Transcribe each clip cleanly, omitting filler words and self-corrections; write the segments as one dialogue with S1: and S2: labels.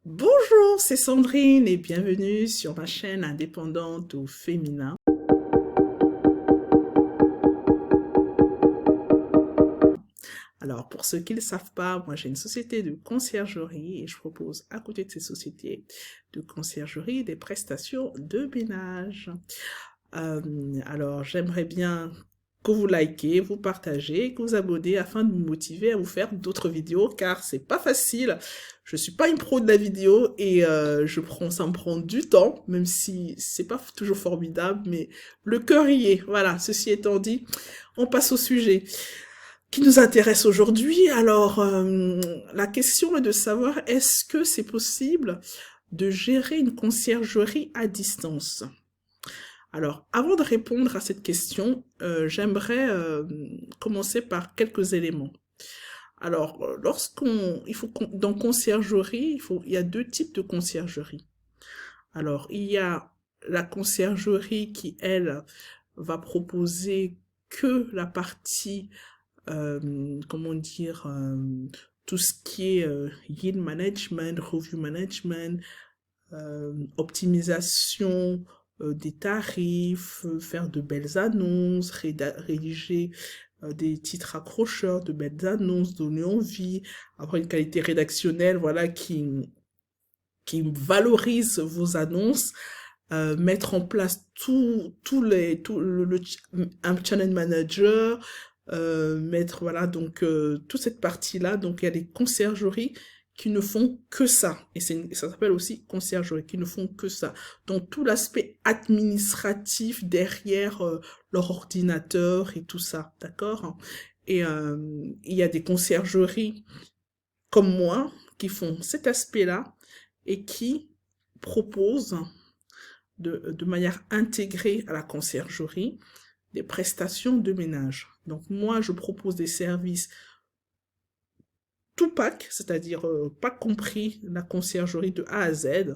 S1: Bonjour, c'est Sandrine et bienvenue sur ma chaîne indépendante au féminin. Alors, pour ceux qui ne le savent pas, moi j'ai une société de conciergerie et je propose à côté de ces sociétés de conciergerie des prestations de ménage. Alors, j'aimerais bien que vous likez, vous partagez, que vous abonnez afin de me motiver à vous faire d'autres vidéos car c'est pas facile. Je suis pas une pro de la vidéo et ça me prend du temps, même si c'est pas toujours formidable, mais le cœur y est. Voilà, ceci étant dit, on passe au sujet qui nous intéresse aujourd'hui. Alors, la question est de savoir est-ce que c'est possible de gérer une conciergerie à distance? Alors, avant de répondre à cette question, j'aimerais commencer par quelques éléments. Alors, dans conciergerie, il y a deux types de conciergerie. Alors, il y a la conciergerie qui, elle, va proposer que la partie, comment dire, tout ce qui est yield management, review management, optimisation des tarifs, faire de belles annonces, rédiger des titres accrocheurs, de belles annonces, donner envie, avoir une qualité rédactionnelle, voilà, qui valorise vos annonces, mettre en place un channel manager, mettre, voilà, donc toute cette partie-là, donc il y a des conciergeries qui ne font que ça, et ça s'appelle aussi conciergerie, qui ne font que ça. Donc tout l'aspect administratif derrière leur ordinateur et tout ça, d'accord? Et il y a des conciergeries comme moi qui font cet aspect-là et qui proposent de manière intégrée à la conciergerie des prestations de ménage. Donc moi, je propose des services tout pack, c'est-à-dire pas compris la conciergerie de A à Z,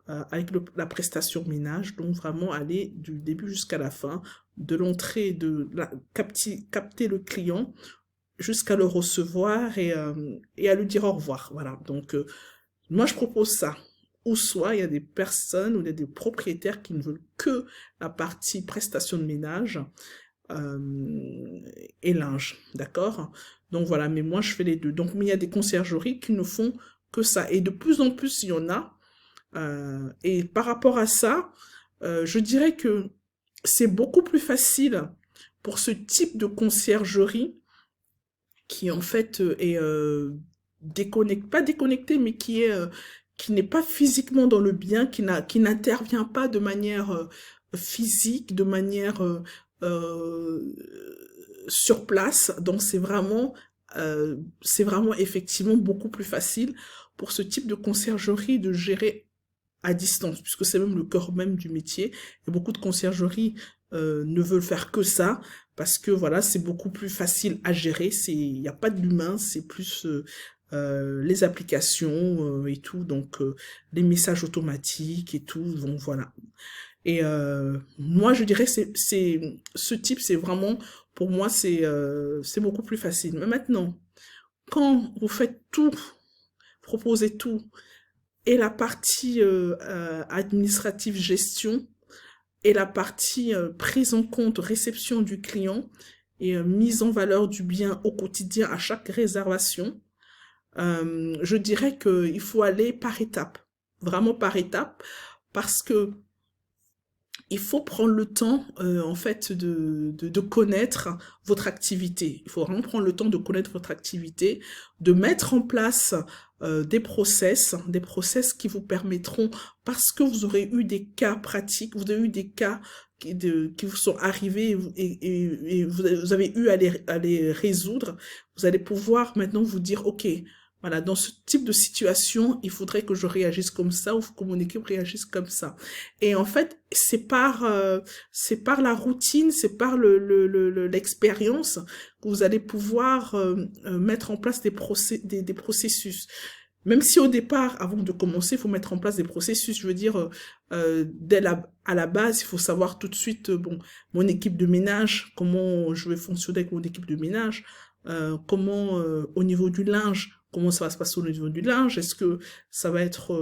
S1: avec la prestation ménage, donc vraiment aller du début jusqu'à la fin, de l'entrée, capter le client jusqu'à le recevoir et à lui dire au revoir. Voilà, donc moi je propose ça. Ou soit il y a des personnes ou il y a des propriétaires qui ne veulent que la partie prestation de ménage et linge, d'accord? Donc voilà, mais moi je fais les deux. Donc mais il y a des conciergeries qui ne font que ça. Et de plus en plus, il y en a. Et par rapport à ça, je dirais que c'est beaucoup plus facile pour ce type de conciergerie qui en fait est pas déconnecté, mais qui n'est pas physiquement dans le bien, qui n'intervient pas de manière physique, de manière euh, sur place. Donc c'est vraiment effectivement beaucoup plus facile pour ce type de conciergerie de gérer à distance, puisque c'est même le cœur même du métier. Et beaucoup de conciergeries ne veulent faire que ça, parce que voilà, c'est beaucoup plus facile à gérer, il n'y a pas de l'humain, c'est plus les applications et tout, donc les messages automatiques et tout, donc voilà. Et moi, je dirais, ce type, c'est vraiment, pour moi, c'est beaucoup plus facile. Mais maintenant, quand vous faites tout, proposez tout, et la partie administrative gestion et la partie prise en compte réception du client et mise en valeur du bien au quotidien à chaque réservation, je dirais qu'il faut aller par étapes, vraiment par étapes, parce que il faut prendre le temps, en fait, de connaître votre activité. Il faut vraiment prendre le temps de connaître votre activité, de mettre en place des process qui vous permettront, parce que vous aurez eu des cas pratiques, vous avez eu des cas qui vous sont arrivés et vous avez eu à les résoudre, vous allez pouvoir maintenant vous dire, OK, voilà, dans ce type de situation, il faudrait que je réagisse comme ça ou que mon équipe réagisse comme ça. Et en fait, c'est par la routine, c'est par l'expérience que vous allez pouvoir mettre en place des processus. Même si au départ, avant de commencer, il faut mettre en place des processus. Je veux dire, à la base, il faut savoir tout de suite, bon, mon équipe de ménage, comment je vais fonctionner avec mon équipe de ménage, comment au niveau du linge, comment ça va se passer au niveau du linge, est-ce que ça va être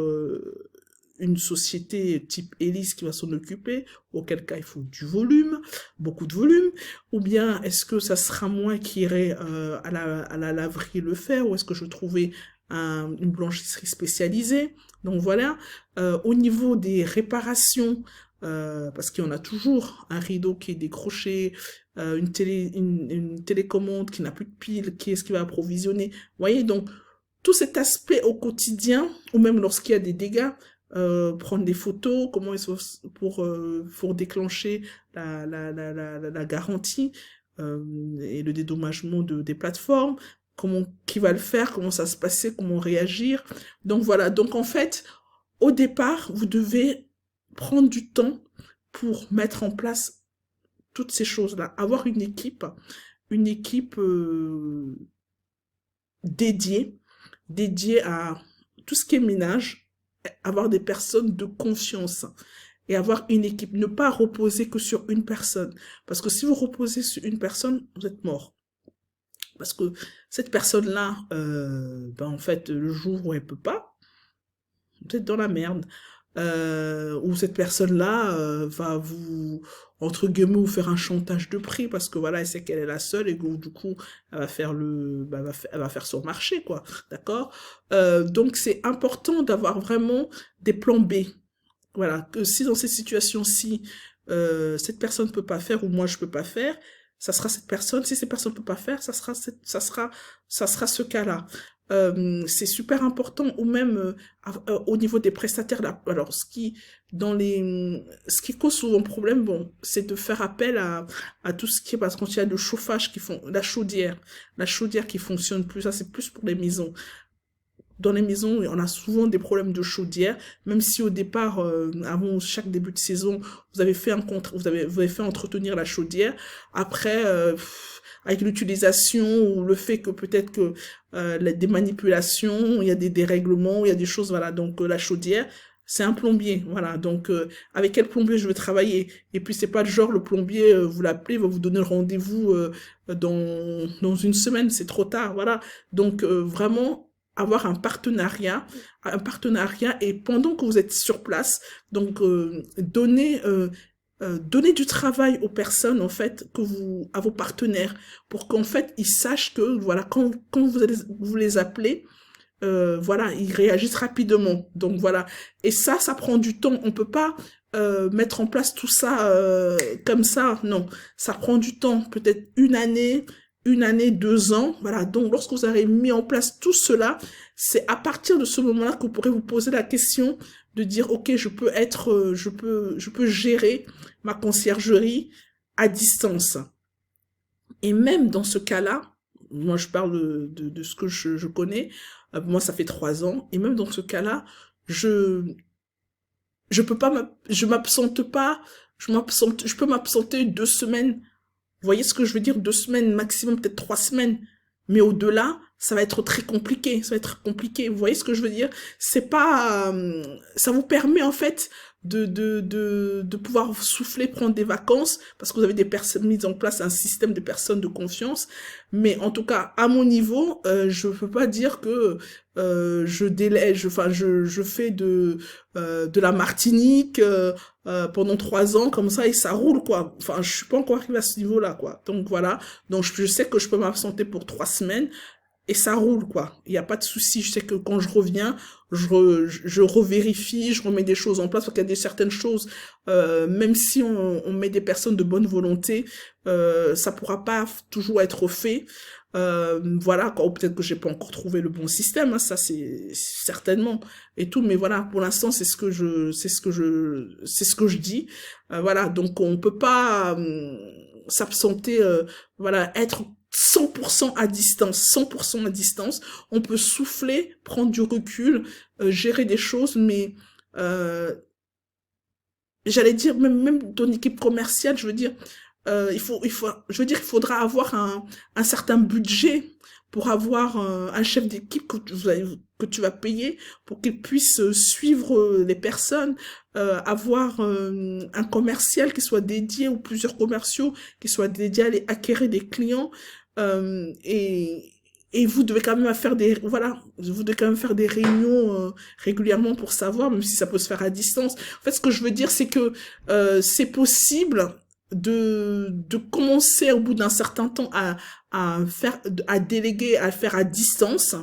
S1: une société type Elis qui va s'en occuper, auquel cas il faut du volume, beaucoup de volume, ou bien est-ce que ça sera moi qui irai à la laverie le faire, ou est-ce que je trouvais une blanchisserie spécialisée. Donc voilà, au niveau des réparations, parce qu'il y en a toujours un rideau qui est décroché, une télécommande qui n'a plus de pile, qui est-ce qui va approvisionner. Vous voyez, donc tout cet aspect au quotidien, ou même lorsqu'il y a des dégâts, prendre des photos, comment ils sont pour déclencher la garantie et le dédommagement des plateformes, qui va le faire, comment ça se passer, comment réagir. Donc voilà, donc en fait, au départ, vous devez prendre du temps pour mettre en place toutes ces choses-là, avoir une équipe dédiée, dédiée à tout ce qui est ménage, avoir des personnes de confiance et avoir une équipe, ne pas reposer que sur une personne. Parce que si vous reposez sur une personne, vous êtes mort. Parce que cette personne-là, ben en fait, le jour où elle peut pas, vous êtes dans la merde. Ou cette personne-là va vous, entre guillemets, vous faire un chantage de prix parce que voilà, elle sait qu'elle est la seule et que du coup, elle va faire elle va faire son marché, quoi. D'accord? Donc, c'est important d'avoir vraiment des plans B. Voilà, que si dans cette situation-ci, cette personne ne peut pas faire ou moi je peux pas faire, ça sera cette personne. Si cette personne ne peut pas faire, ça sera ce cas-là. C'est super important, ou même au niveau des prestataires. Là, alors, ce qui cause souvent problème, bon, c'est de faire appel à tout ce qui est, parce qu'il y a le chauffage qui font, la chaudière qui fonctionne plus, ça c'est plus pour les maisons. Dans les maisons, on a souvent des problèmes de chaudière, même si au départ, avant chaque début de saison, vous avez fait vous avez fait entretenir la chaudière. Après, avec l'utilisation ou le fait que peut-être que des manipulations, il y a des dérèglements, il y a des choses, voilà. Donc la chaudière, c'est un plombier, voilà. Donc avec quel plombier je veux travailler? Et puis c'est pas le genre le plombier, vous l'appelez, va vous donner le rendez-vous dans une semaine, c'est trop tard, voilà. Donc vraiment avoir un partenariat et pendant que vous êtes sur place, donc donner du travail aux personnes en fait à vos partenaires pour qu'en fait ils sachent que voilà quand vous les appelez voilà ils réagissent rapidement donc voilà et ça prend du temps on peut pas mettre en place tout ça comme ça non ça prend du temps peut-être une année, 2 ans, voilà. Donc, lorsque vous avez mis en place tout cela, c'est à partir de ce moment-là que vous pourrez vous poser la question de dire, OK, je peux gérer ma conciergerie à distance. Et même dans ce cas-là, moi, je parle de ce que je connais. Moi, ça fait 3 ans. Et même dans ce cas-là, je peux pas, je peux m'absenter 2 semaines. Vous voyez ce que je veux dire? 2 semaines, maximum peut-être 3 semaines. Mais au-delà, ça va être très compliqué. Ça va être compliqué. Vous voyez ce que je veux dire? C'est pas, ça vous permet en fait de pouvoir souffler, prendre des vacances, parce que vous avez des personnes mis en place un système de personnes de confiance. Mais en tout cas, à mon niveau, je peux pas dire que je fais de la Martinique pendant 3 ans comme ça et ça roule quoi. Enfin, je suis pas encore arrivée à ce niveau-là quoi. Donc voilà. Donc je sais que je peux m'absenter pour 3 semaines et ça roule quoi. Il n'y a pas de souci. Je sais que quand je reviens, je revérifie, je remets des choses en place parce qu'il y a certaines choses, même si on met des personnes de bonne volonté, ça pourra pas toujours être fait. Voilà, ou peut-être que j'ai pas encore trouvé le bon système, hein, ça c'est certainement et tout, mais voilà, pour l'instant c'est ce que je dis. Voilà, donc on peut pas s'absenter, voilà, être 100% à distance, 100% à distance. On peut souffler, prendre du recul, gérer des choses, mais j'allais dire même dans une équipe commerciale, je veux dire, je veux dire, il faudra avoir un certain budget pour avoir un chef d'équipe que tu vas payer pour qu'il puisse suivre les personnes, avoir un commercial qui soit dédié ou plusieurs commerciaux qui soient dédiés à acquérir des clients euh, et et vous devez quand même faire des, voilà, vous devez quand même faire des réunions régulièrement pour savoir, même si ça peut se faire à distance. En fait, ce que je veux dire, c'est que c'est possible de commencer au bout d'un certain temps à déléguer, à faire à distance,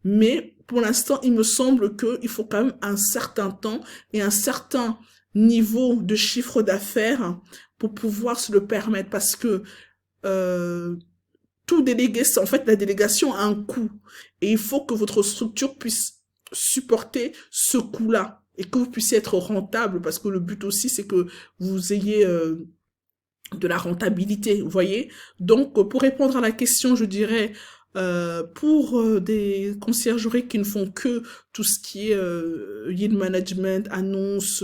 S1: mais pour l'instant, il me semble qu'il faut quand même un certain temps et un certain niveau de chiffre d'affaires pour pouvoir se le permettre, parce que euh, tout délégué, en fait, la délégation a un coût. Et il faut que votre structure puisse supporter ce coût-là et que vous puissiez être rentable, parce que le but aussi, c'est que vous ayez de la rentabilité, vous voyez. Donc, pour répondre à la question, je dirais, pour des conciergeries qui ne font que tout ce qui est yield management, annonce,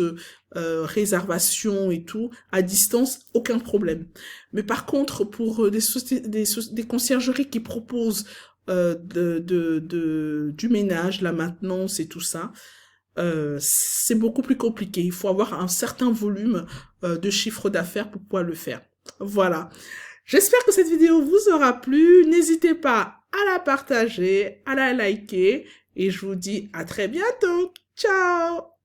S1: réservation et tout, à distance, aucun problème. Mais par contre, pour des conciergeries qui proposent du ménage, la maintenance et tout ça, c'est beaucoup plus compliqué. Il faut avoir un certain volume de chiffre d'affaires pour pouvoir le faire. Voilà. J'espère que cette vidéo vous aura plu. N'hésitez pas à la partager, à la liker et je vous dis à très bientôt. Ciao!